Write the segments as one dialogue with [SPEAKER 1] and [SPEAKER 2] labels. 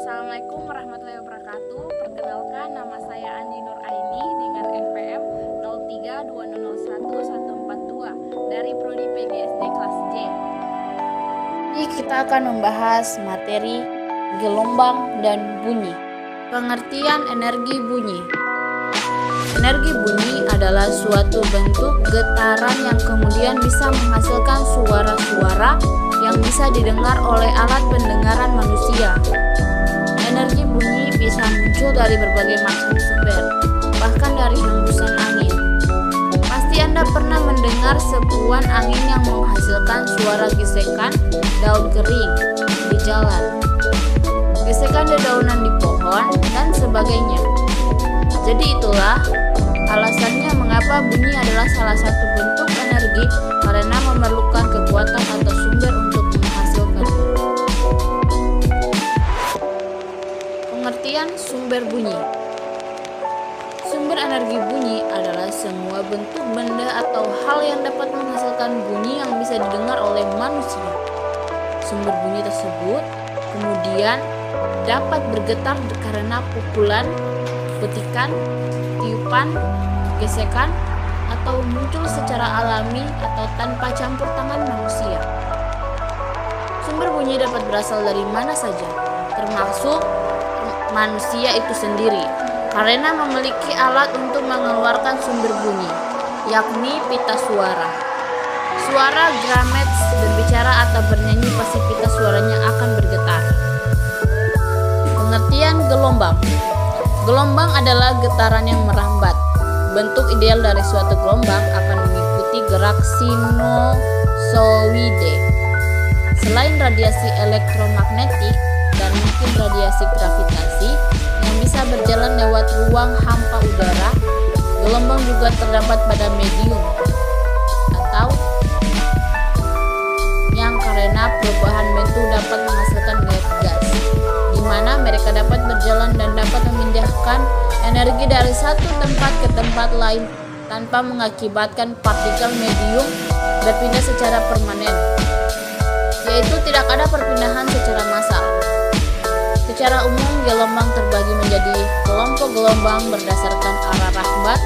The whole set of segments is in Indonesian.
[SPEAKER 1] Assalamualaikum warahmatullahi wabarakatuh. Perkenalkan, nama saya Andi Nur Aini dengan NPM 0320011142 dari Prodi PGSD kelas C. Ini kita akan membahas materi gelombang dan bunyi. Pengertian energi bunyi. Energi bunyi adalah suatu bentuk getaran yang kemudian bisa menghasilkan suara-suara yang bisa didengar oleh alat pendengaran manusia. Energi bunyi bisa muncul dari berbagai macam sumber, bahkan dari hembusan angin. Pasti Anda pernah mendengar sebuah angin yang menghasilkan suara gesekan daun kering di jalan, gesekan dedaunan di pohon, dan sebagainya. Jadi itulah alasannya mengapa bunyi adalah salah satu bentuk energi, karena memerlukan kekuatan atau sumber untuk menghasilkannya. Pengertian sumber bunyi. Sumber energi bunyi adalah semua bentuk benda atau hal yang dapat menghasilkan bunyi yang bisa didengar oleh manusia. Sumber bunyi tersebut kemudian dapat bergetar karena pukulan, petikan, tiupan, gesekan, atau muncul secara alami atau tanpa campur tangan manusia. Sumber bunyi dapat berasal dari mana saja, termasuk manusia itu sendiri, karena memiliki alat untuk mengeluarkan sumber bunyi, yakni pita suara. Suara Grametz berbicara atau bernyanyi pasti pita suaranya akan bergetar. Pengertian gelombang. Gelombang adalah getaran yang merambat. Bentuk ideal dari suatu gelombang akan mengikuti gerak sinusoide. Selain radiasi elektromagnetik dan mungkin radiasi gravitasi yang bisa berjalan lewat ruang hampa udara, gelombang juga terdapat pada medium atau yang karena perubahan bentuk dapat menghasilkan gas, di mana mereka dapat berjalan dan dapat memindahkan energi dari satu tempat ke tempat lain tanpa mengakibatkan partikel medium berpindah secara permanen, yaitu tidak ada perpindahan secara massal. Secara umum, gelombang terbagi menjadi kelompok gelombang berdasarkan arah rambat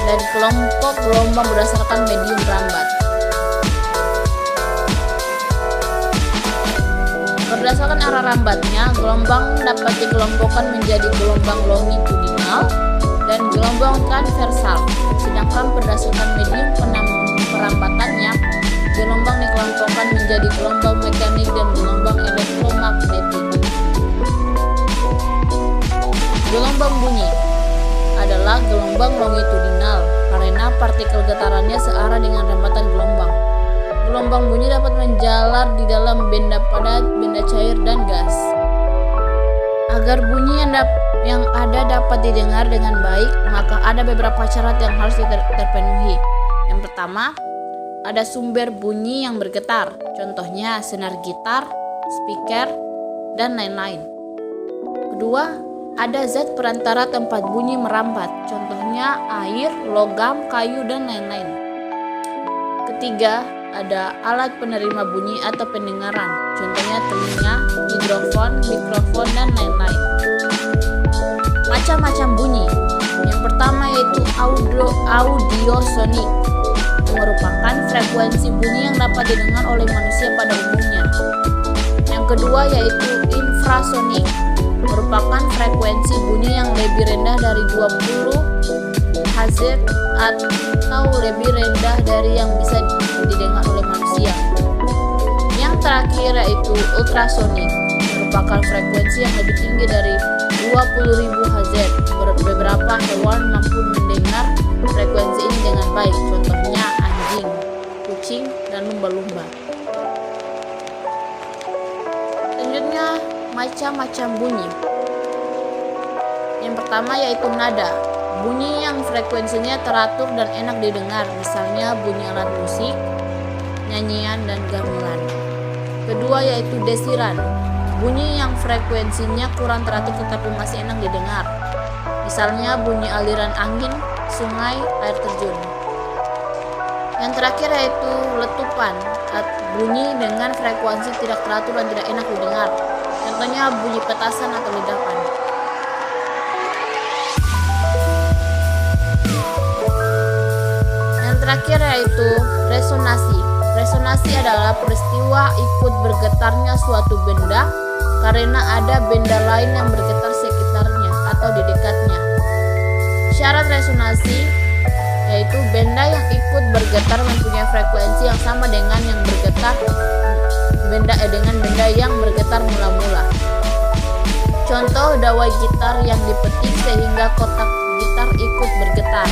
[SPEAKER 1] dan kelompok gelombang berdasarkan medium rambat. Berdasarkan arah rambatnya, gelombang dapat dikelompokkan menjadi gelombang longitudinal dan gelombang transversal. Sedangkan berdasarkan medium perambatannya, gelombang dikelompokkan menjadi gelombang mekanik dan gelombang elektromagnetik. Gelombang bunyi adalah gelombang longitudinal karena partikel getarannya searah dengan rambatan gelombang. Gelombang bunyi dapat menjalar di dalam benda padat, benda cair, dan gas. Agar bunyi yang ada dapat didengar dengan baik, maka ada beberapa syarat yang harus terpenuhi. Yang pertama, ada sumber bunyi yang bergetar, contohnya senar gitar, speaker, dan lain-lain. Kedua, ada zat perantara tempat bunyi merambat, contohnya air, logam, kayu, dan lain-lain. Ketiga, ada alat penerima bunyi atau pendengaran, contohnya telinga, hidrofon, mikrofon, dan lain-lain. Macam-macam bunyi. Yang pertama yaitu audiosonik, yang merupakan frekuensi bunyi yang dapat didengar oleh manusia pada umumnya. Yang kedua yaitu infrasonik, merupakan frekuensi bunyi yang lebih rendah dari 20 Hz atau lebih rendah dari yang bisa didengar oleh manusia. Yang terakhir yaitu ultrasonik, merupakan frekuensi yang lebih tinggi dari 20.000 Hz. Beberapa hewan mampu mendengar frekuensi ini dengan baik, contohnya anjing, kucing, dan lumba-lumba. Selanjutnya, macam-macam bunyi. Yang pertama yaitu nada, bunyi yang frekuensinya teratur dan enak didengar, misalnya bunyi alat musik, nyanyian, dan gamelan. Kedua yaitu desiran, bunyi yang frekuensinya kurang teratur tetapi masih enak didengar, misalnya bunyi aliran angin, sungai, air terjun. Yang terakhir yaitu letupan, bunyi dengan frekuensi tidak teratur dan tidak enak didengar. Contohnya bunyi petasan atau ledakan. Yang terakhir yaitu resonansi. Resonansi adalah peristiwa ikut bergetarnya suatu benda karena ada benda lain yang bergetar sekitarnya atau di dekatnya. Syarat resonansi yaitu benda yang ikut bergetar mempunyai frekuensi yang sama dengan yang bergetar dengan benda yang bergetar mula-mula. Contoh dawai gitar yang dipetik sehingga kotak gitar ikut bergetar.